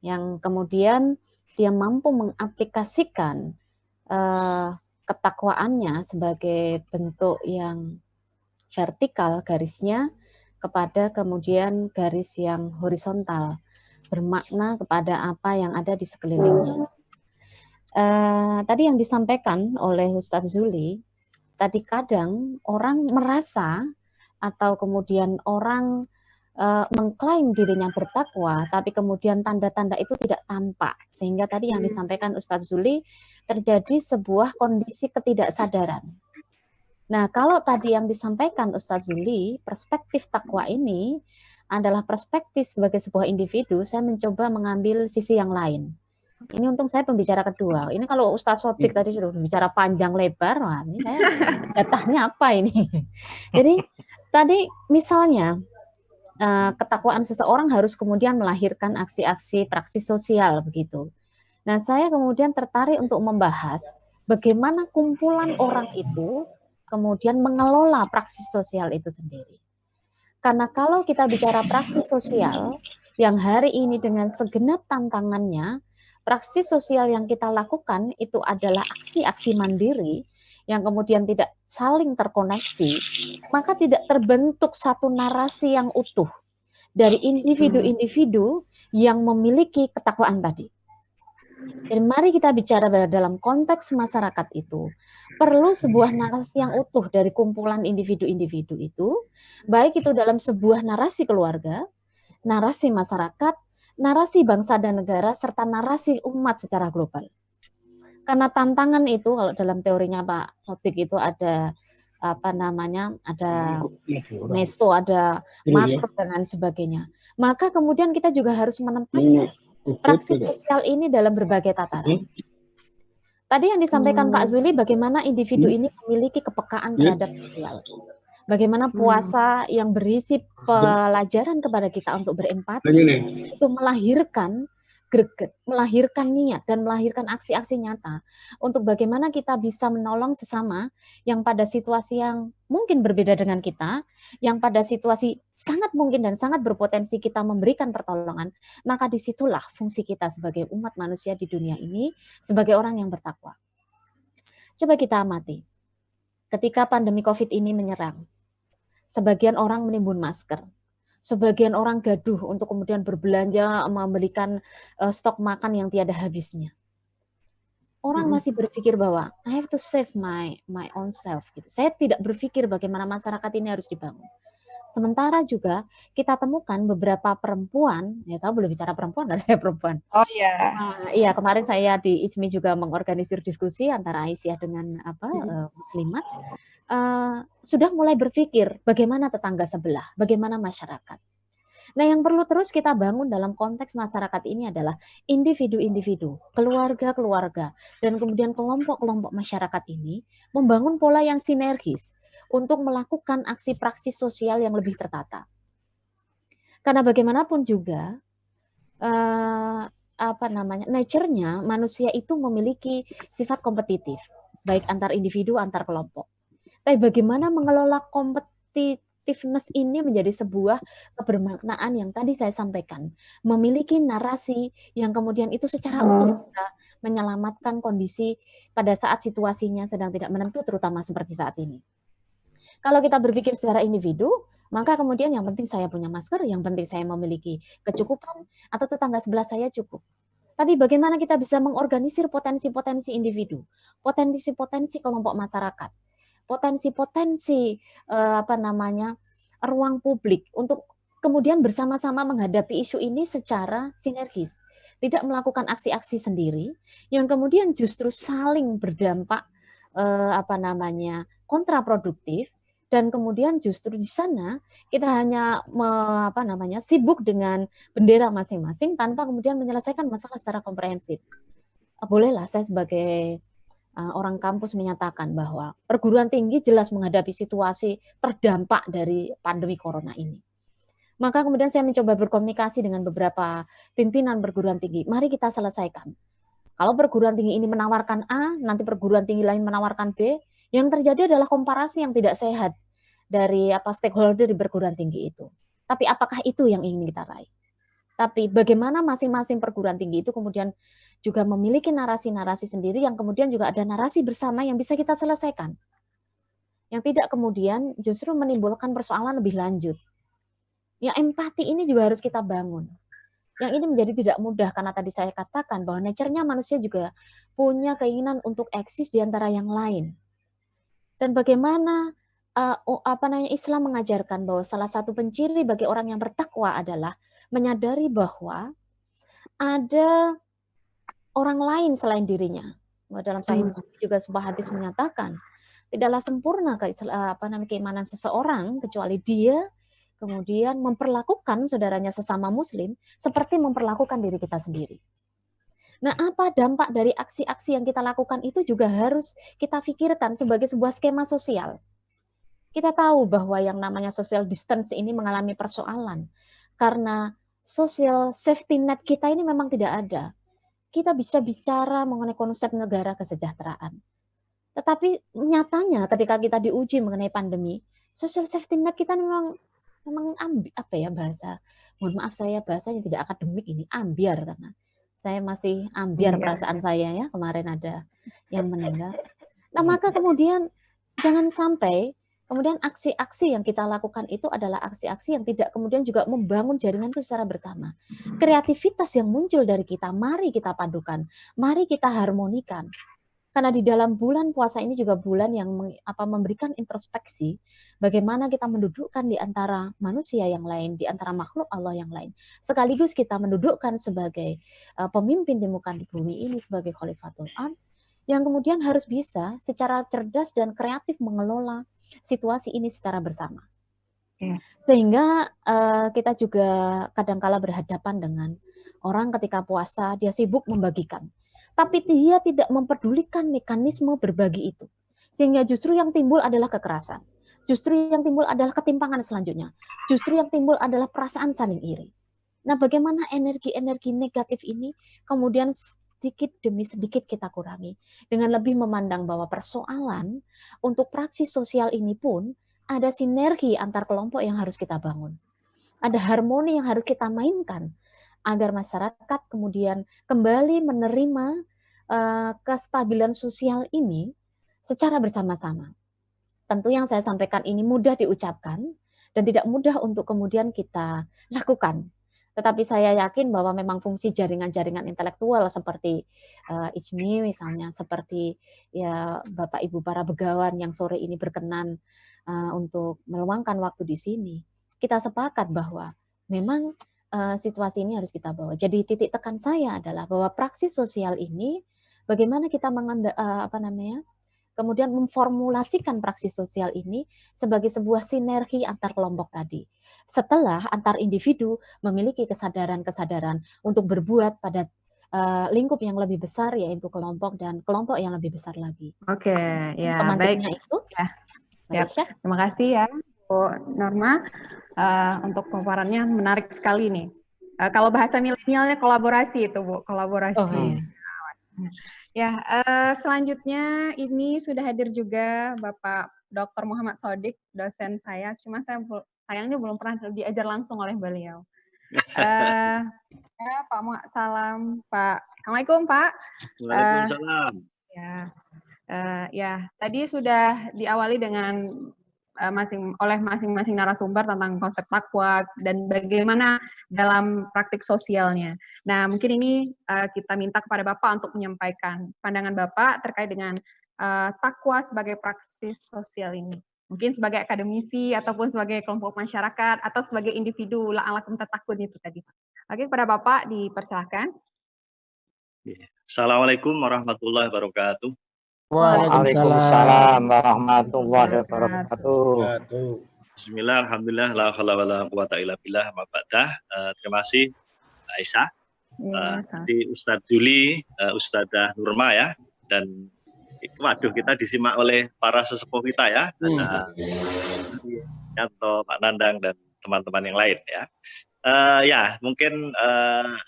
yang kemudian dia mampu mengaplikasikan ketakwaannya sebagai bentuk yang vertikal garisnya kepada kemudian garis yang horizontal, bermakna kepada apa yang ada di sekelilingnya. Tadi yang disampaikan oleh Ustadz Zuli, tadi kadang orang merasa atau kemudian orang mengklaim dirinya bertakwa, tapi kemudian tanda-tanda itu tidak tampak. Sehingga tadi yang disampaikan Ustadz Zuli, terjadi sebuah kondisi ketidaksadaran. Nah, kalau tadi yang disampaikan Ustadz Zuli, perspektif takwa ini adalah perspektif sebagai sebuah individu, saya mencoba mengambil sisi yang lain. Ini untung saya pembicara kedua. Ini kalau Ustadz Sodik tadi sudah bicara panjang lebar, wah ini saya datanya apa ini? Jadi tadi misalnya, ketakwaan seseorang harus kemudian melahirkan aksi-aksi praksi sosial begitu. Nah, saya kemudian tertarik untuk membahas bagaimana kumpulan orang itu kemudian mengelola praksi sosial itu sendiri. Karena kalau kita bicara praksi sosial yang hari ini dengan segenap tantangannya, praksi sosial yang kita lakukan itu adalah aksi-aksi mandiri yang kemudian tidak saling terkoneksi, maka tidak terbentuk satu narasi yang utuh dari individu-individu yang memiliki ketakwaan tadi. Jadi mari kita bicara dalam konteks masyarakat itu, perlu sebuah narasi yang utuh dari kumpulan individu-individu itu, baik itu dalam sebuah narasi keluarga, narasi masyarakat, narasi bangsa dan negara, serta narasi umat secara global. Karena tantangan itu, kalau dalam teorinya Pak Sodik itu ada apa namanya, ada meso, ada makro dan lain sebagainya. Maka kemudian kita juga harus menempatkan praksi sosial ini dalam berbagai tataran. Tadi yang disampaikan Pak Zuli, bagaimana individu ini memiliki kepekaan terhadap sosial. Bagaimana puasa yang berisi pelajaran kepada kita untuk berempati, itu melahirkan greget, melahirkan niat, dan melahirkan aksi-aksi nyata untuk bagaimana kita bisa menolong sesama yang pada situasi yang mungkin berbeda dengan kita, yang pada situasi sangat mungkin dan sangat berpotensi kita memberikan pertolongan, maka disitulah fungsi kita sebagai umat manusia di dunia ini, sebagai orang yang bertakwa. Coba kita amati, ketika pandemi COVID ini menyerang, sebagian orang menimbun masker, sebagian orang gaduh untuk kemudian berbelanja, membelikan stok makan yang tiada habisnya. Orang masih berpikir bahwa I have to save my own self. Gitu. Saya tidak berpikir bagaimana masyarakat ini harus dibangun. Sementara juga kita temukan beberapa perempuan, ya saya boleh bicara perempuan karena saya perempuan. Oh iya. Iya, kemarin saya di ISMI juga mengorganisir diskusi antara Aisyah dengan muslimat. Sudah mulai berpikir bagaimana tetangga sebelah, bagaimana masyarakat. Nah, yang perlu terus kita bangun dalam konteks masyarakat ini adalah individu-individu, keluarga-keluarga, dan kemudian kelompok-kelompok masyarakat ini membangun pola yang sinergis untuk melakukan aksi praksi sosial yang lebih tertata. Karena bagaimanapun juga, nature-nya manusia itu memiliki sifat kompetitif, baik antar individu, antar kelompok. Tapi bagaimana mengelola competitiveness ini menjadi sebuah kebermaknaan yang tadi saya sampaikan, memiliki narasi yang kemudian itu secara utuh bisa menyelamatkan kondisi pada saat situasinya sedang tidak menentu, terutama seperti saat ini. Kalau kita berpikir secara individu, maka kemudian yang penting saya punya masker, yang penting saya memiliki kecukupan, atau tetangga sebelah saya cukup. Tapi bagaimana kita bisa mengorganisir potensi-potensi individu, potensi-potensi kelompok masyarakat, potensi-potensi ruang publik untuk kemudian bersama-sama menghadapi isu ini secara sinergis, tidak melakukan aksi-aksi sendiri yang kemudian justru saling berdampak kontraproduktif, dan kemudian justru di sana kita hanya sibuk dengan bendera masing-masing tanpa kemudian menyelesaikan masalah secara komprehensif. Bolehlah saya sebagai orang kampus menyatakan bahwa perguruan tinggi jelas menghadapi situasi terdampak dari pandemi corona ini. Maka kemudian saya mencoba berkomunikasi dengan beberapa pimpinan perguruan tinggi. Mari kita selesaikan. Kalau perguruan tinggi ini menawarkan A, nanti perguruan tinggi lain menawarkan B, yang terjadi adalah komparasi yang tidak sehat dari stakeholder di perguruan tinggi itu. Tapi apakah itu yang ingin kita raih? Tapi bagaimana masing-masing perguruan tinggi itu kemudian juga memiliki narasi-narasi sendiri yang kemudian juga ada narasi bersama yang bisa kita selesaikan. Yang tidak kemudian justru menimbulkan persoalan lebih lanjut. Ya empati ini juga harus kita bangun. Yang ini menjadi tidak mudah karena tadi saya katakan bahwa nature-nya manusia juga punya keinginan untuk eksis di antara yang lain. Dan bagaimana Islam mengajarkan bahwa salah satu penciri bagi orang yang bertakwa adalah menyadari bahwa ada orang lain selain dirinya. Dalam Sahih Bukhari juga sebuah hadis menyatakan tidaklah sempurna keimanan seseorang kecuali dia kemudian memperlakukan saudaranya sesama muslim seperti memperlakukan diri kita sendiri. Nah, apa dampak dari aksi-aksi yang kita lakukan itu juga harus kita pikirkan sebagai sebuah skema sosial. Kita tahu bahwa yang namanya social distance ini mengalami persoalan karena social safety net kita ini memang tidak ada. Kita bisa bicara mengenai konsep negara kesejahteraan. Tetapi nyatanya ketika kita diuji mengenai pandemi, social safety net kita memang bahasa. Mohon maaf saya bahasanya tidak akademik ini, ambiar karena saya masih ambiar perasaan saya ya, kemarin ada yang meninggal. Nah, maka kemudian jangan sampai kemudian aksi-aksi yang kita lakukan itu adalah aksi-aksi yang tidak kemudian juga membangun jaringan itu secara bersama. Kreativitas yang muncul dari kita, mari kita padukan, mari kita harmonikan. Karena di dalam bulan puasa ini juga bulan yang memberikan introspeksi bagaimana kita mendudukkan di antara manusia yang lain, di antara makhluk Allah yang lain. Sekaligus kita mendudukkan sebagai pemimpin di muka bumi ini sebagai Khalifatul Ard yang kemudian harus bisa secara cerdas dan kreatif mengelola situasi ini secara bersama. Sehingga kita juga kadangkala berhadapan dengan orang ketika puasa dia sibuk membagikan. Tapi dia tidak mempedulikan mekanisme berbagi itu. Sehingga justru yang timbul adalah kekerasan. Justru yang timbul adalah ketimpangan selanjutnya. Justru yang timbul adalah perasaan saling iri. Nah, bagaimana energi-energi negatif ini kemudian sedikit demi sedikit kita kurangi. Dengan lebih memandang bahwa persoalan untuk praksi sosial ini pun ada sinergi antar kelompok yang harus kita bangun. Ada harmoni yang harus kita mainkan agar masyarakat kemudian kembali menerima kestabilan sosial ini secara bersama-sama. Tentu yang saya sampaikan ini mudah diucapkan dan tidak mudah untuk kemudian kita lakukan. Tetapi saya yakin bahwa memang fungsi jaringan-jaringan intelektual seperti IJMI misalnya, seperti ya Bapak Ibu para begawan yang sore ini berkenan untuk meluangkan waktu di sini, kita sepakat bahwa memang situasi ini harus kita bawa. Jadi titik tekan saya adalah bahwa praksi sosial ini bagaimana kita kemudian memformulasikan praksi sosial ini sebagai sebuah sinergi antar kelompok tadi. Setelah antar individu memiliki kesadaran-kesadaran untuk berbuat pada lingkup yang lebih besar, yaitu kelompok dan kelompok yang lebih besar lagi. Oke, ya baik. Itu. Ya, terima kasih ya, Bu Norma. Untuk pemaparannya menarik sekali nih. Kalau bahasa milenialnya kolaborasi itu, Bu, kolaborasi. Oh, iya. Ya, selanjutnya ini sudah hadir juga Bapak Dr. Muhammad Sodik, dosen saya. Cuma saya sayangnya belum pernah diajar langsung oleh beliau. Ya, Pak Salam, Pak. Assalamualaikum, Pak. Waalaikumsalam. Ya, tadi sudah diawali dengan oleh masing-masing narasumber tentang konsep takwa dan bagaimana dalam praktik sosialnya. Nah, mungkin ini kita minta kepada Bapak untuk menyampaikan pandangan Bapak terkait dengan takwa sebagai praksis sosial ini. Mungkin sebagai akademisi ataupun sebagai kelompok masyarakat atau sebagai individu la'alakum tattaqun itu tadi. Oke, kepada Bapak dipersilakan. Assalamualaikum warahmatullahi wabarakatuh. Waalaikumsalam warahmatullahi wabarakatuh. Bismillah, alhamdulillah, la haula wala quwata illa billah, ma ba'dah. Terima kasih Aisyah, di Ustadz Juli, Ustadzah Nurma ya, dan waduh kita disimak oleh para sesepuh kita ya, ada Yanto, Pak Nandang dan teman-teman yang lain ya. Ya, mungkin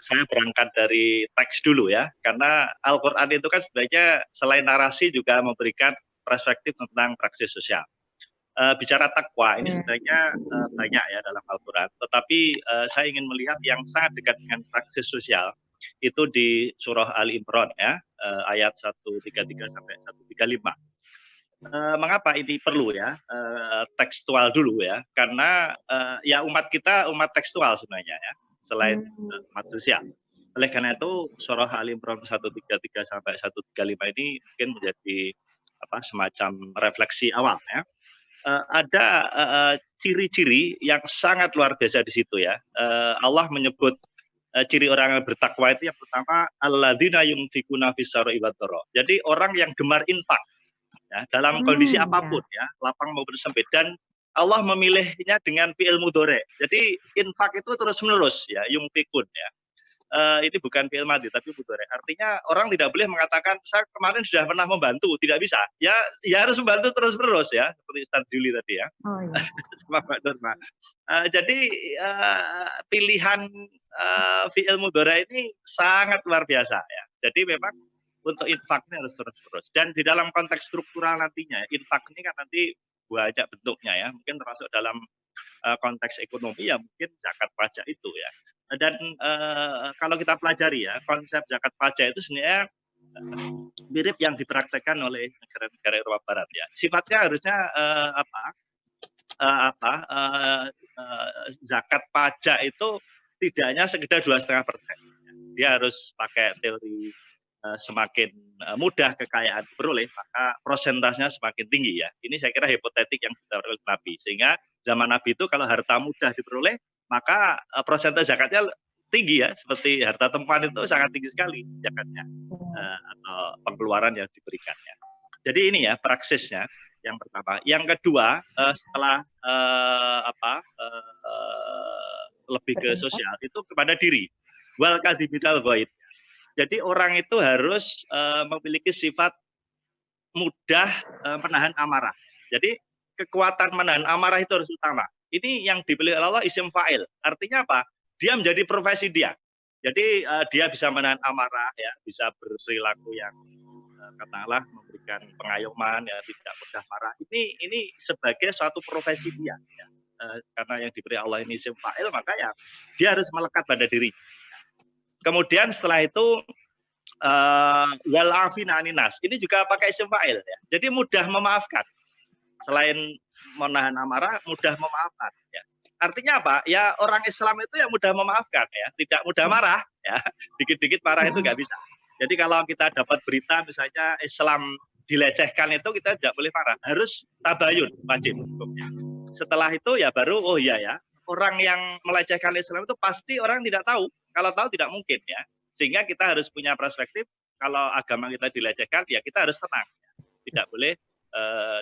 saya berangkat dari teks dulu ya, karena Al-Quran itu kan sebenarnya selain narasi juga memberikan perspektif tentang praksi sosial. bicara takwa ini sebenarnya banyak ya dalam Al-Quran, tetapi saya ingin melihat yang sangat dekat dengan praksis sosial itu di surah Ali Imran ya, ayat 133 sampai 135. Mengapa ini perlu ya tekstual dulu ya? Karena ya umat kita umat tekstual sebenarnya ya, selain umat sosial. Oleh karena itu surah Ali Imran 133 sampai 135 ini mungkin menjadi semacam refleksi awal ya. Ada ciri-ciri yang sangat luar biasa di situ ya. Allah menyebut ciri orang yang bertakwa itu yang pertama alladzina yunfikuna fis-sarra'i wad-dharra. Jadi orang yang gemar infak ya, dalam kondisi apapun ya, lapang maupun sempit, dan Allah memilihnya dengan fi'il mudhari. Jadi infak itu terus-menerus ya, yunfikun ya. Ini bukan fi'il madhi tapi mudhari. Artinya orang tidak boleh mengatakan saya kemarin sudah pernah membantu, tidak bisa. Ya harus membantu terus-menerus ya, seperti Ustaz Juli tadi ya. Oh, iya. Jadi pilihan fi'il mudhari ini sangat luar biasa ya. Jadi memang untuk infak ini harus terus-terus. Dan di dalam konteks struktural nantinya, infak ini kan nanti banyak bentuknya ya. Mungkin termasuk dalam konteks ekonomi ya mungkin zakat pajak itu ya. Dan kalau kita pelajari ya, konsep zakat pajak itu sebenarnya mirip yang dipraktekkan oleh negara-negara Eropa Barat ya. Sifatnya harusnya zakat pajak itu tidak hanya sekedar 2,5%. Dia harus pakai teori semakin mudah kekayaan diperoleh, maka prosentasenya semakin tinggi ya. Ini saya kira hipotetik yang ditawarkan oleh Nabi. Sehingga zaman Nabi itu kalau harta mudah diperoleh, maka persentase zakatnya tinggi ya, seperti harta temuan itu sangat tinggi sekali zakatnya atau pengeluaran yang diberikannya. Jadi ini ya praksisnya yang pertama. Yang kedua setelah lebih ke sosial itu kepada diri. Wal kadhibil ghaib. Jadi orang itu harus memiliki sifat mudah menahan amarah. Jadi kekuatan menahan amarah itu harus utama. Ini yang dipilih Allah isim fa'il. Artinya apa? Dia menjadi profesi dia. Jadi dia bisa menahan amarah ya, bisa berperilaku yang katakanlah memberikan pengayoman ya, tidak mudah marah. Ini sebagai suatu profesi dia ya. Karena yang diberi Allah ini isim fa'il, maka ya dia harus melekat pada diri. Kemudian setelah itu wal afina aninas. Ini juga pakai isim fa'il ya. Jadi mudah memaafkan. Selain menahan amarah, mudah memaafkan ya. Artinya apa? Ya orang Islam itu yang mudah memaafkan ya, tidak mudah marah ya. Dikit-dikit marah itu nggak bisa. Jadi kalau kita dapat berita misalnya Islam dilecehkan itu kita tidak boleh marah, harus tabayun, wajib hukumnya. Setelah itu ya baru oh iya ya, orang yang melecehkan Islam itu pasti orang tidak tahu. Kalau tahu tidak mungkin ya. Sehingga kita harus punya perspektif kalau agama kita dilecehkan ya kita harus tenang. Ya. Tidak boleh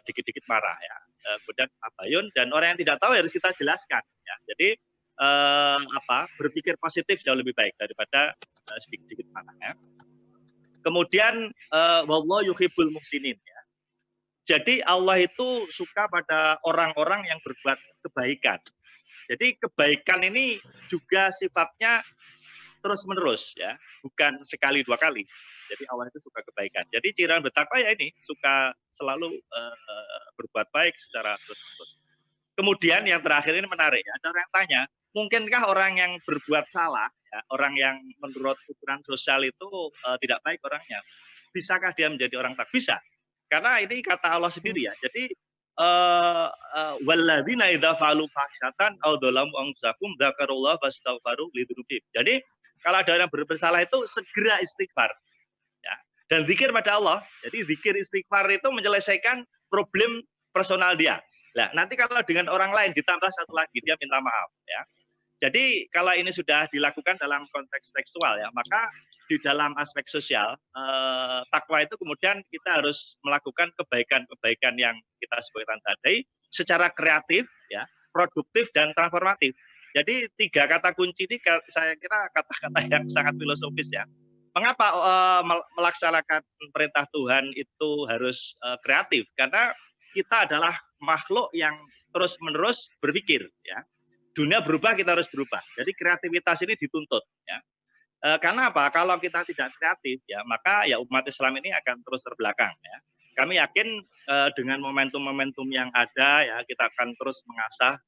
dikit-dikit marah ya. Kemudian tabayun, dan orang yang tidak tahu harus kita jelaskan ya. Jadi berpikir positif jauh lebih baik daripada sedikit-sedikit marah ya. Kemudian wallahu yuhibbul muhsinin ya. Jadi Allah itu suka pada orang-orang yang berbuat kebaikan. Jadi kebaikan ini juga sifatnya terus-menerus ya, bukan sekali dua kali. Jadi Allah itu suka kebaikan. Jadi ciri orang bertakwa ya ini suka selalu berbuat baik secara terus-menerus. Kemudian yang terakhir ini menarik ya. Ada orang yang tanya, mungkinkah orang yang berbuat salah, ya, orang yang menurut ukuran sosial itu tidak baik orangnya, bisakah dia menjadi orang tak bisa? Karena ini kata Allah sendiri ya. Jadi walladzina idza fa'alu fahsyatan aw dzalamu anfusahum dzakarullaha fastaghfaru lidzunubihim. Jadi kalau ada orang bersalah itu segera istighfar. Ya. Dan zikir pada Allah. Jadi zikir istighfar itu menyelesaikan problem personal dia. Nah, nanti kalau dengan orang lain ditambah satu lagi, dia minta maaf. Ya. Jadi kalau ini sudah dilakukan dalam konteks tekstual, ya, maka di dalam aspek sosial, takwa itu kemudian kita harus melakukan kebaikan-kebaikan yang kita sebutkan tadi secara kreatif, ya, produktif, dan transformatif. Jadi 3 kata kunci ini saya kira kata-kata yang sangat filosofis ya. Mengapa melaksanakan perintah Tuhan itu harus kreatif? Karena kita adalah makhluk yang terus-menerus berpikir. Ya. Dunia berubah, kita harus berubah. Jadi kreativitas ini dituntut. Ya. Karena apa? Kalau kita tidak kreatif, ya maka ya umat Islam ini akan terus terbelakang. Ya. kami yakin dengan momentum-momentum yang ada ya kita akan terus mengasah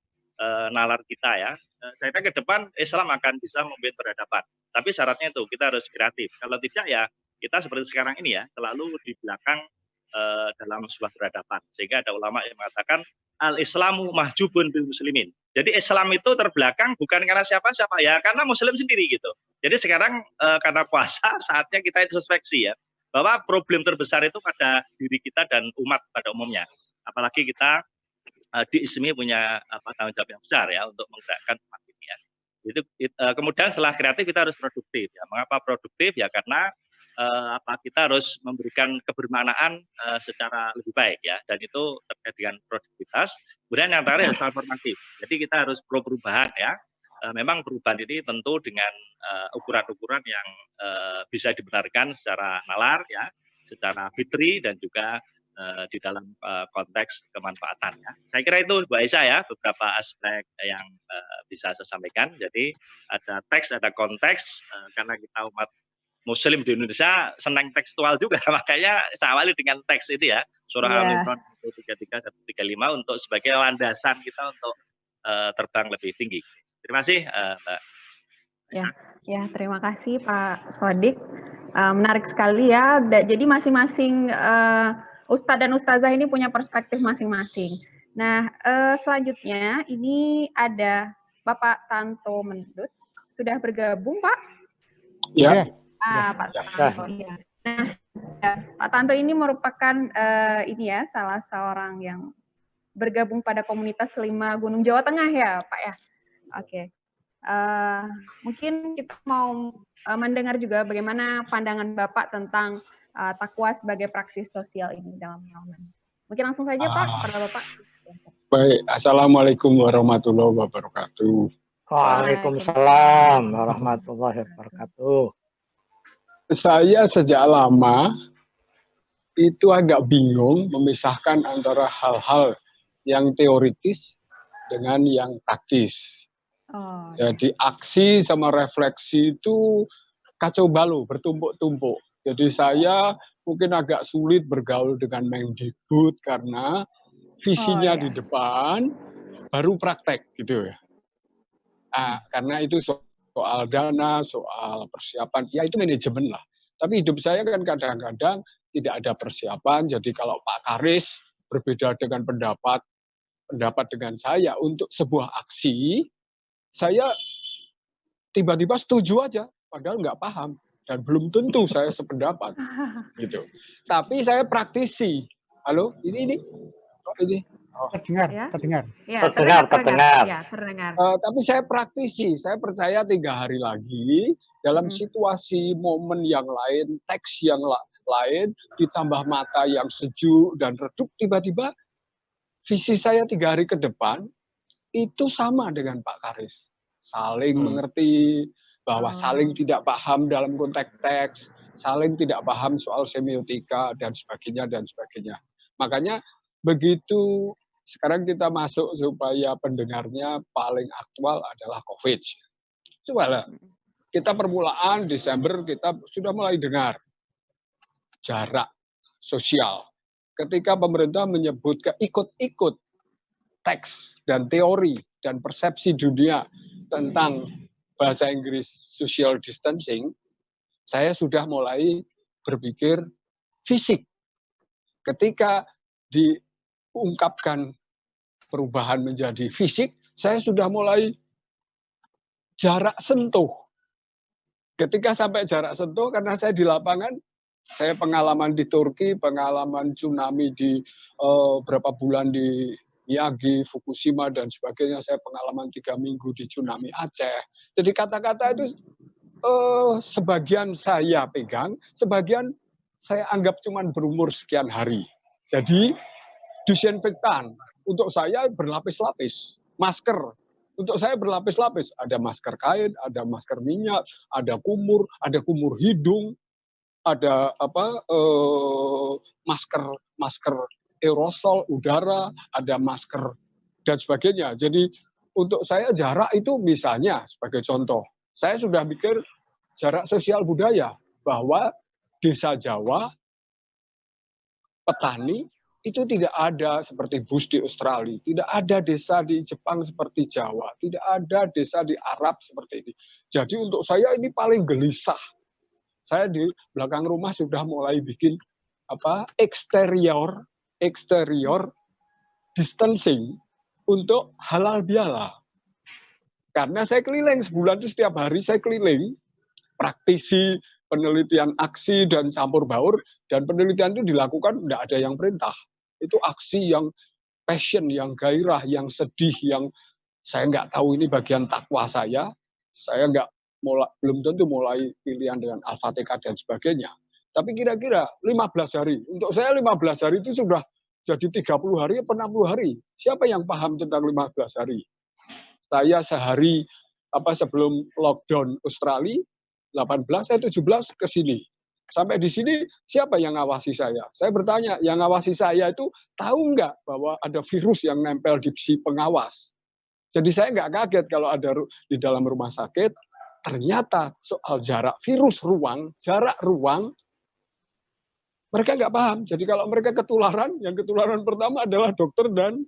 nalar kita ya. Saya kira ke depan Islam akan bisa memimpin peradaban. Tapi syaratnya itu kita harus kreatif. Kalau tidak ya kita seperti sekarang ini ya selalu di belakang dalam sebuah peradaban. Sehingga ada ulama yang mengatakan al-Islamu mahjubun bil muslimin. Jadi Islam itu terbelakang bukan karena siapa-siapa ya, karena Muslim sendiri gitu. Jadi sekarang karena puasa saatnya kita introspeksi ya, bahwa problem terbesar itu pada diri kita dan umat pada umumnya. Apalagi kita di ISMI punya tanggung jawab yang besar ya untuk menggerakkan umat ini ya. Kemudian setelah kreatif kita harus produktif ya. Mengapa produktif ya karena kita harus memberikan kebermanaan secara lebih baik ya, dan itu terkait dengan produktivitas. Kemudian yang terakhir transformatif. Jadi kita harus pro perubahan ya. Memang perubahan ini tentu dengan ukuran-ukuran yang bisa dibenarkan secara nalar ya, secara fitri dan juga di dalam konteks kemanfaatan ya. Saya kira itu Bu Aisyah ya beberapa aspek yang bisa saya sampaikan. Jadi ada teks, ada konteks karena kita umat Muslim di Indonesia senang tekstual juga, makanya saya awali dengan teks itu ya, surah Al-Imran 133 dan 135 untuk sebagai landasan kita untuk terbang lebih tinggi. Terima kasih Mbak. Ya, terima kasih Pak Sodik. Menarik sekali ya. Jadi masing-masing Ustadz dan Ustazah ini punya perspektif masing-masing. Nah, selanjutnya ini ada Bapak Tanto Mendut. Sudah bergabung Pak? Ya. Pak Tanto, iya. Nah, Pak Tanto ini merupakan ini ya salah seorang yang bergabung pada komunitas 5 Gunung Jawa Tengah ya, Pak ya. Oke. Mungkin kita mau mendengar juga bagaimana pandangan Bapak tentang takwa sebagai praksis sosial ini dalam pengalaman. Mungkin langsung saja Pak, kepada Bapak. Baik, Assalamualaikum warahmatullahi wabarakatuh. Waalaikumsalam warahmatullahi wabarakatuh. Saya sejak lama itu agak bingung memisahkan antara hal-hal yang teoritis dengan yang praktis. Jadi aksi sama refleksi itu kacau balau, bertumpuk-tumpuk. Jadi saya mungkin agak sulit bergaul dengan Mendikbud karena visinya di depan, baru praktek gitu ya. Nah, karena itu soal dana, soal persiapan, ya itu manajemen lah. Tapi hidup saya kan kadang-kadang tidak ada persiapan, jadi kalau Pak Karis berbeda dengan pendapat dengan saya untuk sebuah aksi, saya tiba-tiba setuju aja, padahal nggak paham. Dan belum tentu saya sependapat. Gitu. Tapi saya praktisi. Halo, ini. Oh, ini. Oh. Terdengar. Ya, terdengar. Ya, terdengar. Tapi saya praktisi, saya percaya 3 hari lagi dalam situasi momen yang lain, teks yang lain, ditambah mata yang sejuk dan redup, tiba-tiba visi saya 3 hari ke depan itu sama dengan Pak Karis. Saling mengerti, bahwa saling tidak paham dalam konteks teks, saling tidak paham soal semiotika dan sebagainya. Makanya begitu sekarang kita masuk supaya pendengarnya paling aktual adalah COVID. Coba kita permulaan Desember kita sudah mulai dengar jarak sosial. Ketika pemerintah menyebutkan ikut-ikut teks dan teori dan persepsi dunia tentang bahasa Inggris social distancing, saya sudah mulai berpikir fisik. Ketika diungkapkan perubahan menjadi fisik, saya sudah mulai jarak sentuh. Ketika sampai jarak sentuh, karena saya di lapangan, saya pengalaman di Turki, pengalaman tsunami di berapa bulan di Miyagi, Fukushima, dan sebagainya, saya pengalaman 3 minggu di tsunami Aceh. Jadi kata-kata itu sebagian saya pegang, sebagian saya anggap cuma berumur sekian hari. Jadi disinfektan untuk saya berlapis-lapis, masker untuk saya berlapis-lapis, ada masker kain, ada masker minyak, ada kumur hidung, ada masker aerosol udara, ada masker dan sebagainya. Jadi untuk saya jarak itu misalnya sebagai contoh, saya sudah pikir jarak sosial budaya bahwa desa Jawa petani, itu tidak ada seperti bus di Australia, tidak ada desa di Jepang seperti Jawa, tidak ada desa di Arab seperti ini. Jadi untuk saya ini paling gelisah. Saya di belakang rumah sudah mulai bikin eksterior distancing untuk halal bihalal. Karena saya keliling sebulan itu setiap hari saya keliling praktisi penelitian aksi dan campur baur, dan penelitian itu dilakukan tidak ada yang perintah. Itu aksi yang passion, yang gairah, yang sedih, yang saya nggak tahu ini bagian takwa saya nggak belum tentu mulai pilihan dengan Al-Fatihah dan sebagainya. Tapi kira-kira 15 hari, untuk saya 15 hari itu sudah jadi 30 hari atau 60 hari. Siapa yang paham tentang 15 hari? Saya sehari sebelum lockdown Australia, 18, saya 17 ke sini. Sampai di sini, siapa yang ngawasi saya? Saya bertanya, yang ngawasi saya itu tahu nggak bahwa ada virus yang nempel di si pengawas? Jadi saya nggak kaget kalau ada di dalam rumah sakit, ternyata soal jarak ruang, mereka nggak paham. Jadi kalau mereka ketularan, yang ketularan pertama adalah dokter dan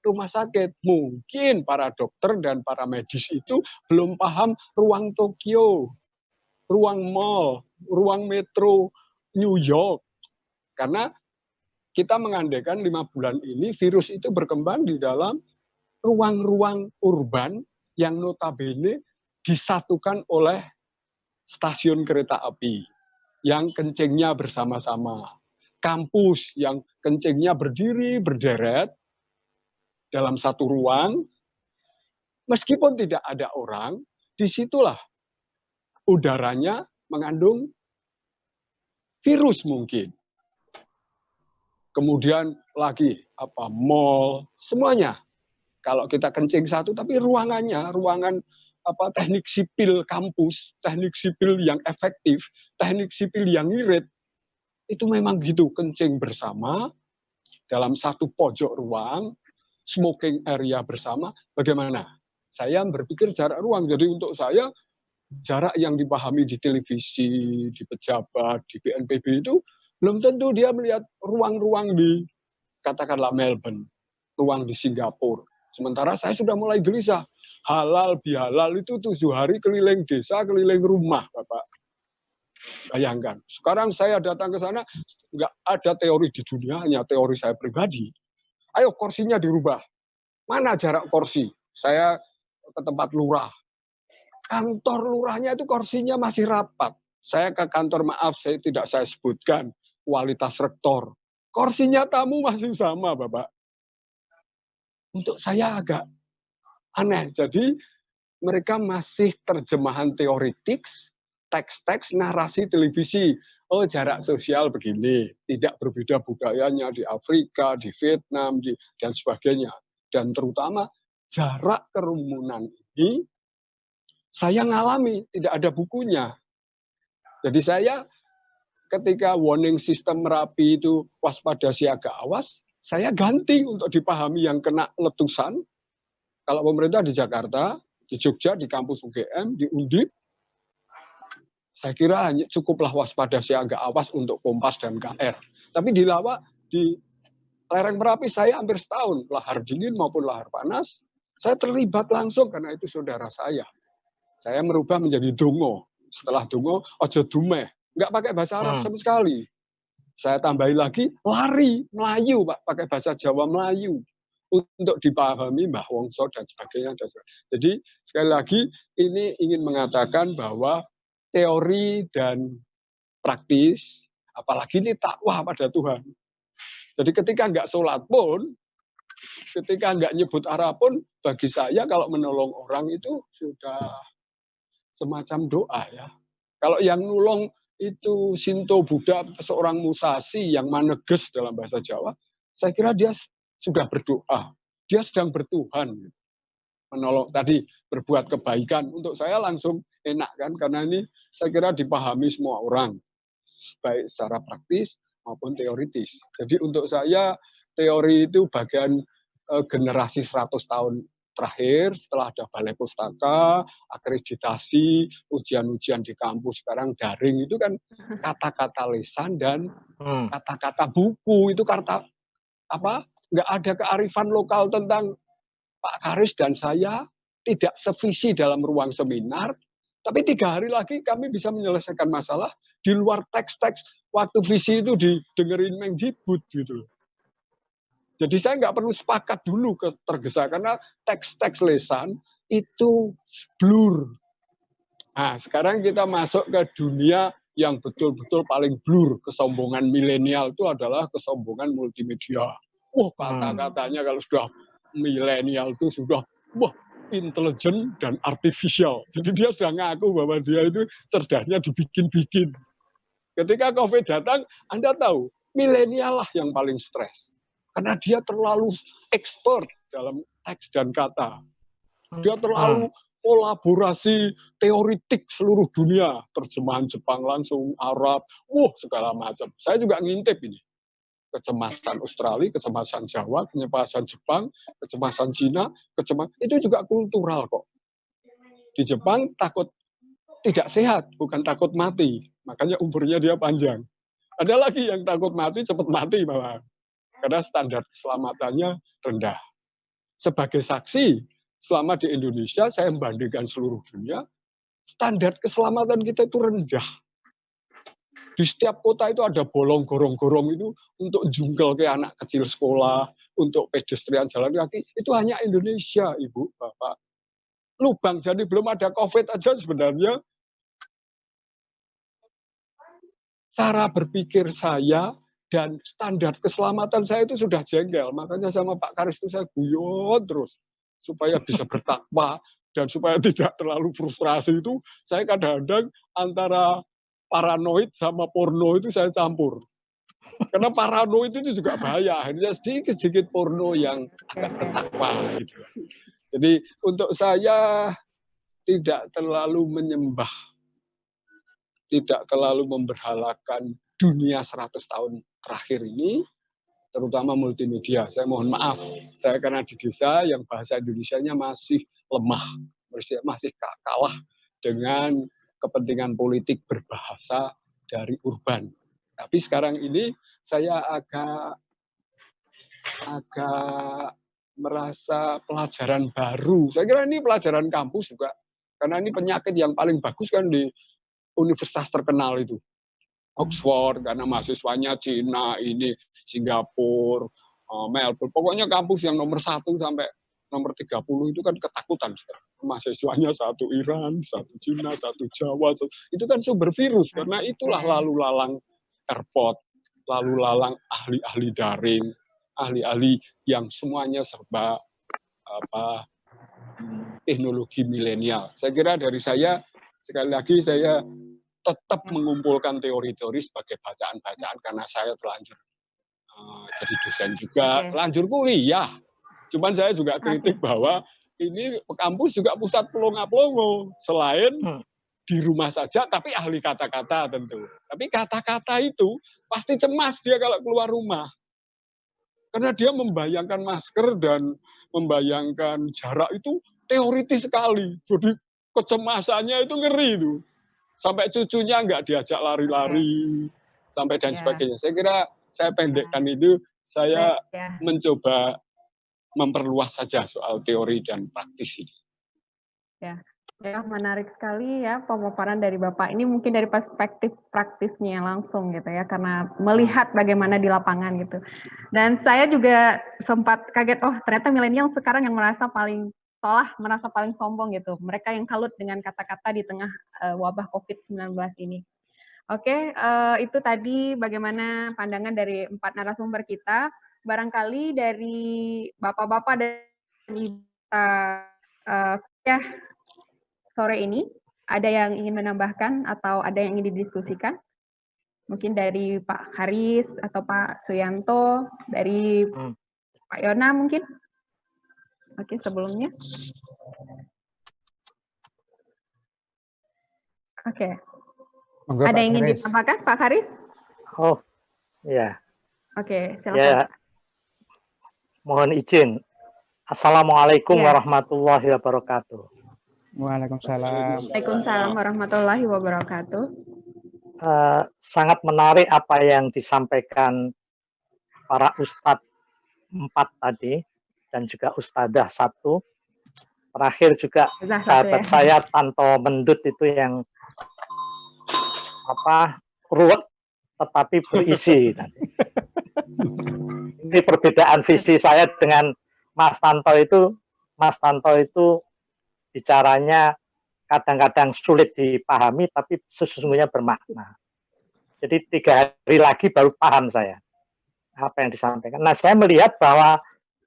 rumah sakit. Mungkin para dokter dan para medis itu belum paham ruang Tokyo, ruang mall, ruang metro New York. Karena kita mengandaikan 5 bulan ini virus itu berkembang di dalam ruang-ruang urban yang notabene disatukan oleh stasiun kereta api yang kencingnya bersama-sama. Kampus yang kencingnya berdiri, berderet dalam satu ruang. Meskipun tidak ada orang, disitulah udaranya mengandung virus mungkin. Kemudian lagi mall, semuanya. Kalau kita kencing satu, tapi ruangannya, ruangan teknik sipil kampus, teknik sipil yang efektif, teknik sipil yang irit, itu memang gitu, kencing bersama dalam satu pojok ruang, smoking area bersama. Bagaimana? Saya berpikir jarak ruang. Jadi untuk saya jarak yang dipahami di televisi, di pejabat, di BNPB itu belum tentu dia melihat ruang-ruang di katakanlah Melbourne, ruang di Singapura. Sementara saya sudah mulai gelisah. Halal bihalal itu 7 hari keliling desa, keliling rumah, Bapak. Bayangkan. Sekarang saya datang ke sana, nggak ada teori di dunia, hanya teori saya pribadi. Ayo kursinya dirubah. Mana jarak kursi? Saya ke tempat lurah. Kantor lurahnya itu kursinya masih rapat. Saya ke kantor, maaf, tidak saya sebutkan kualitas rektor. Kursinya tamu masih sama, Bapak. Untuk saya agak aneh. Jadi mereka masih terjemahan teoritik, teks-teks, narasi televisi. Oh, jarak sosial begini, tidak berbeda budayanya di Afrika, di Vietnam, dan sebagainya. Dan terutama jarak kerumunan ini saya ngalami, tidak ada bukunya. Jadi saya ketika warning sistem Merapi itu waspada siaga awas, saya ganti untuk dipahami yang kena letusan. Kalau pemerintah di Jakarta, di Jogja, di kampus UGM, di Undip, saya kira hanya cukuplah waspada siaga awas untuk Kompas dan KR. Tapi di lereng Merapi saya hampir setahun, lahar dingin maupun lahar panas, saya terlibat langsung karena itu saudara saya. Saya merubah menjadi dongo. Setelah dongo, ojo dumeh. Nggak pakai bahasa Arab sama sekali. Saya tambahin lagi, lari, Melayu, Pak, pakai bahasa Jawa Melayu. Untuk dipahami Mbah Wongso dan sebagainya. Jadi sekali lagi ini ingin mengatakan bahwa teori dan praktis, apalagi ini takwah pada Tuhan. Jadi ketika nggak sholat pun, ketika nggak nyebut arah pun, bagi saya kalau menolong orang itu sudah semacam doa ya. Kalau yang nulung itu Sinto Buddha, seorang musasi yang maneges dalam bahasa Jawa, saya kira dia sudah berdoa. Dia sedang bertuhan. Menolong tadi, berbuat kebaikan. Untuk saya langsung enak kan, karena ini saya kira dipahami semua orang. Baik secara praktis maupun teoritis. Jadi untuk saya, teori itu bagian generasi 100 tahun terakhir setelah ada balai pustaka, akreditasi, ujian-ujian di kampus sekarang daring itu kan kata-kata lisan dan kata-kata buku itu kata apa? Nggak ada kearifan lokal tentang Pak Karis dan saya, tidak sevisi dalam ruang seminar, tapi 3 hari lagi kami bisa menyelesaikan masalah di luar teks-teks waktu visi itu didengerin Mendikbud gitu. Jadi saya nggak perlu sepakat dulu tergesa karena teks-teks lesan itu blur. Nah, sekarang kita masuk ke dunia yang betul-betul paling blur. Kesombongan milenial itu adalah kesombongan multimedia. Wah, kata-katanya kalau sudah milenial itu sudah intelijen dan artifisial. Jadi dia sudah ngaku bahwa dia itu cerdasnya dibikin-bikin. Ketika COVID datang, Anda tahu, milenial lah yang paling stres. Karena dia terlalu expert dalam teks dan kata. Dia terlalu kolaborasi teoritik seluruh dunia. Terjemahan Jepang langsung, Arab, segala macam. Saya juga ngintip ini. Kecemasan Australia, kecemasan Jawa, kecemasan Jepang, kecemasan Cina, itu juga kultural kok. Di Jepang takut tidak sehat, bukan takut mati. Makanya umurnya dia panjang. Ada lagi yang takut mati, cepat mati malah. Karena standar keselamatannya rendah. Sebagai saksi, selama di Indonesia, saya membandingkan seluruh dunia, standar keselamatan kita itu rendah. Di setiap kota itu ada bolong gorong-gorong itu untuk jungkel ke anak kecil sekolah, untuk pedestrian jalan kaki. Itu hanya Indonesia, Ibu, Bapak. Lubang, jadi belum ada COVID aja sebenarnya. Cara berpikir saya dan standar keselamatan saya itu sudah jengkel. Makanya sama Pak Karis itu saya guyon terus. Supaya bisa bertakwa dan supaya tidak terlalu frustrasi itu, saya kadang-kadang antara paranoid sama porno itu saya campur. Karena paranoid itu juga bahaya. Akhirnya sedikit-sedikit porno yang agak bertakwa. Gitu. Jadi untuk saya tidak terlalu menyembah, tidak terlalu memberhalakan dunia 100 tahun terakhir ini, terutama multimedia. Saya mohon maaf, saya karena di desa yang bahasa Indonesianya masih lemah, masih kalah dengan kepentingan politik berbahasa dari urban. Tapi sekarang ini saya agak merasa pelajaran baru. Saya kira ini pelajaran kampus juga, karena ini penyakit yang paling bagus kan di universitas terkenal itu. Oxford, karena mahasiswanya Cina, ini Singapura, Melbourne. Pokoknya kampus yang nomor 1 sampai nomor 30 itu kan ketakutan sekarang. Mahasiswanya 1 Iran, 1 Cina, 1 Jawa. Itu kan sumber virus, karena itulah lalu lalang airport, lalu lalang ahli-ahli daring, ahli-ahli yang semuanya serba teknologi milenial. Saya kira dari saya, sekali lagi saya tetap mengumpulkan teori-teori sebagai bacaan-bacaan karena saya telanjur jadi dosen juga, telanjur kuliah. Cuman saya juga kritik bahwa ini kampus juga pusat pelongo-pelongo. Selain di rumah saja, tapi ahli kata-kata tentu. Tapi kata-kata itu pasti cemas dia kalau keluar rumah. Karena dia membayangkan masker dan membayangkan jarak itu teoritis sekali. Jadi kecemasannya itu ngeri itu. Sampai cucunya nggak diajak lari-lari, sampai dan sebagainya. Saya kira saya pendekkan itu, saya mencoba memperluas saja soal teori dan praktis ini. Ya, menarik sekali ya pemaparan dari Bapak. Ini mungkin dari perspektif praktisnya langsung gitu ya, karena melihat bagaimana di lapangan gitu. Dan saya juga sempat kaget, ternyata milenial sekarang yang merasa paling sombong gitu. Mereka yang kalut dengan kata-kata di tengah wabah COVID-19 ini. Oke, itu tadi bagaimana pandangan dari 4 narasumber kita. Barangkali dari Bapak-Bapak dan Ibu sore ini, ada yang ingin menambahkan atau ada yang ingin didiskusikan? Mungkin dari Pak Haris atau Pak Suyanto, dari Pak Yona mungkin? Oke, sebelumnya. Oke. Ada yang ingin ditambahkan, Pak Haris? Oh, ya. Oke, silakan. Ya, mohon izin. Assalamualaikum Ya. warahmatullahi wabarakatuh. Waalaikumsalam. Waalaikumsalam warahmatullahi wabarakatuh. Sangat menarik apa yang disampaikan para ustadz 4 tadi dan juga ustadzah 1. Terakhir juga sahabat saya Tanto Mendut itu yang ruwet tetapi berisi. Ini perbedaan visi saya dengan Mas Tanto itu. Mas Tanto itu bicaranya kadang-kadang sulit dipahami tapi sesungguhnya bermakna. Jadi 3 hari lagi baru paham saya apa yang disampaikan. Nah, saya melihat bahwa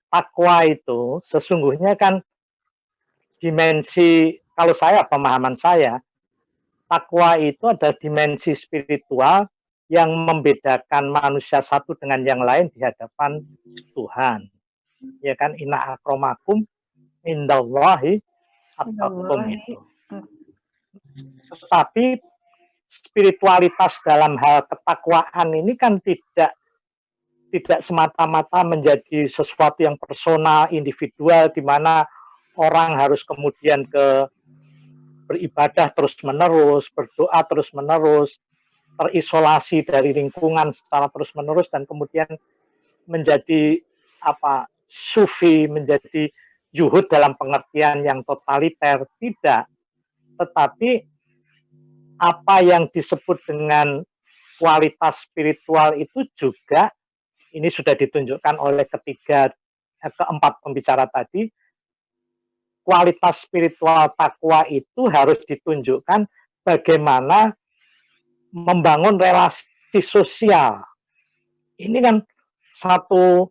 takwa itu sesungguhnya kan dimensi, kalau saya, pemahaman saya, takwa itu adalah dimensi spiritual yang membedakan manusia satu dengan yang lain di hadapan Tuhan. Ya kan, inna akramakum indallahi atqakum itu. Tetapi spiritualitas dalam hal ketakwaan ini kan tidak semata-mata menjadi sesuatu yang personal, individual, di mana orang harus kemudian beribadah terus-menerus, berdoa terus-menerus, terisolasi dari lingkungan secara terus-menerus, dan kemudian menjadi sufi, menjadi zuhud dalam pengertian yang totaliter. Tidak. Tetapi apa yang disebut dengan kualitas spiritual itu juga, ini sudah ditunjukkan oleh keempat pembicara tadi, kualitas spiritual takwa itu harus ditunjukkan bagaimana membangun relasi sosial. Ini kan satu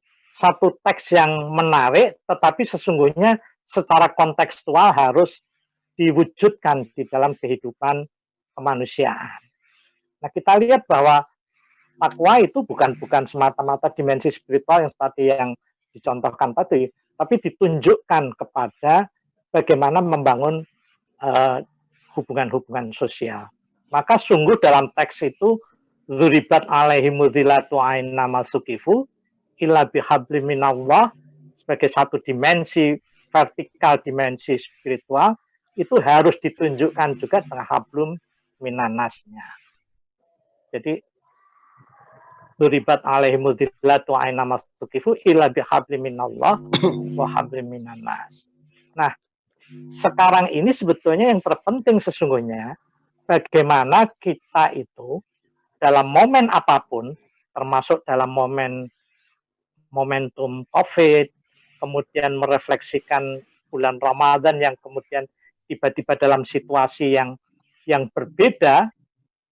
teks yang menarik, tetapi sesungguhnya secara kontekstual harus diwujudkan di dalam kehidupan kemanusiaan. Nah, kita lihat bahwa takwa itu bukan semata-mata dimensi spiritual yang seperti yang dicontohkan tadi, tapi ditunjukkan kepada bagaimana membangun hubungan-hubungan sosial. Maka sungguh dalam teks itu dzuribat alaihimudillatu aina masukifu illa bihablim minallah, sebagai satu dimensi vertikal, dimensi spiritual, itu harus ditunjukkan juga dengan hablum minannasnya. Jadi dzuribat alaihimudillatu aina masukifu illa bihablim minallah wa hablim minannas. Nah, sekarang ini sebetulnya yang terpenting sesungguhnya bagaimana kita itu dalam momen apapun, termasuk dalam momentum COVID, kemudian merefleksikan bulan Ramadan yang kemudian tiba-tiba dalam situasi yang berbeda,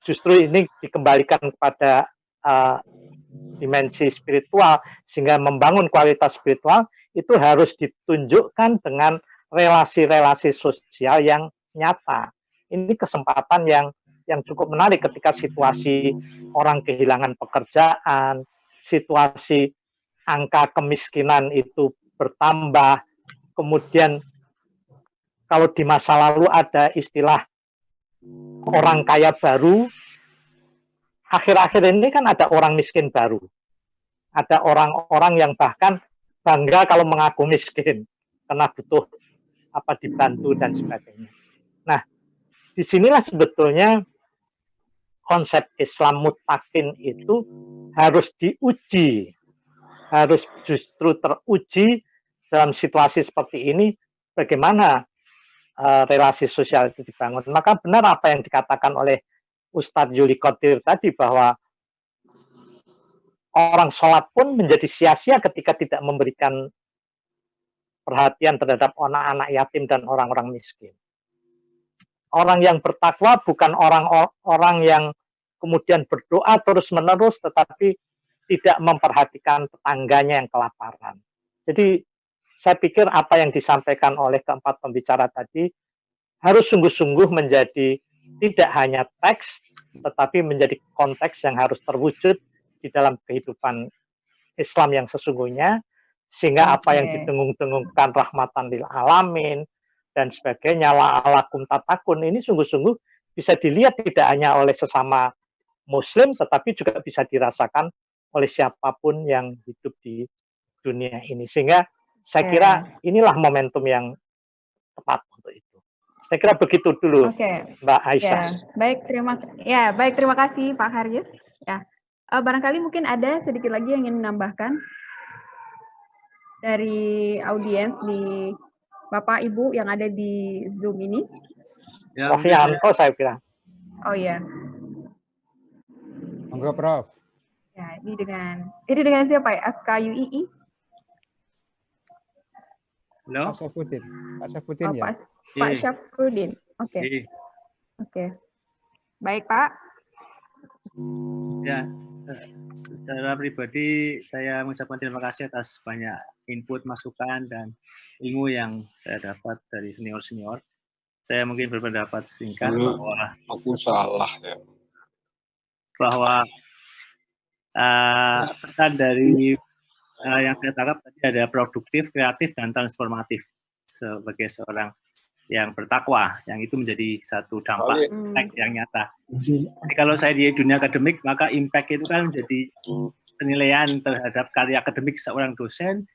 justru ini dikembalikan kepada dimensi spiritual, sehingga membangun kualitas spiritual itu harus ditunjukkan dengan relasi-relasi sosial yang nyata. Ini kesempatan yang cukup menarik ketika situasi orang kehilangan pekerjaan, situasi angka kemiskinan itu bertambah, kemudian kalau di masa lalu ada istilah orang kaya baru, akhir-akhir ini kan ada orang miskin baru. Ada orang-orang yang bahkan bangga kalau mengaku miskin, karena butuh dibantu dan sebagainya. Nah, disinilah sebetulnya konsep Islam muttaqin itu harus diuji, harus justru teruji dalam situasi seperti ini, bagaimana relasi sosial itu dibangun. Maka benar apa yang dikatakan oleh Ustadz Yuli Qadir tadi, bahwa orang sholat pun menjadi sia-sia ketika tidak memberikan perhatian terhadap anak-anak yatim dan orang-orang miskin. Orang yang bertakwa bukan orang yang kemudian berdoa terus-menerus tetapi tidak memperhatikan tetangganya yang kelaparan. Jadi saya pikir apa yang disampaikan oleh keempat pembicara tadi harus sungguh-sungguh menjadi tidak hanya teks, tetapi menjadi konteks yang harus terwujud di dalam kehidupan Islam yang sesungguhnya, sehingga apa yang didengung-dengungkan rahmatan lil alamin dan sebagainya, la'alakum tatakun, ini sungguh-sungguh bisa dilihat tidak hanya oleh sesama Muslim, tetapi juga bisa dirasakan oleh siapapun yang hidup di dunia ini. Sehingga Saya kira inilah momentum yang tepat untuk itu. Saya kira begitu dulu, Mbak Aisyah. Baik, terima kasih Pak Haris. Ya, barangkali mungkin ada sedikit lagi yang ingin menambahkan dari audiens di Bapak Ibu yang ada di Zoom ini. Ya, Prof Yanto saya kira. Oh iya. Monggo Prof. Ya, ini dengan siapa ya? FKUII? Halo? Pak Syafruddin ya. Pak Syafruddin. Oke. Baik, Pak. Ya, secara pribadi saya mengucapkan terima kasih atas banyak input, masukan, dan ilmu yang saya dapat dari senior-senior. Saya mungkin berpendapat singkat bahwa aku salah ya. Bahwa pesan dari yang saya tangkap tadi ada produktif, kreatif, dan transformatif sebagai seorang yang bertakwa, yang itu menjadi satu dampak impact yang nyata. Jadi kalau saya di dunia akademik, maka impact itu kan menjadi penilaian terhadap karya akademik seorang dosen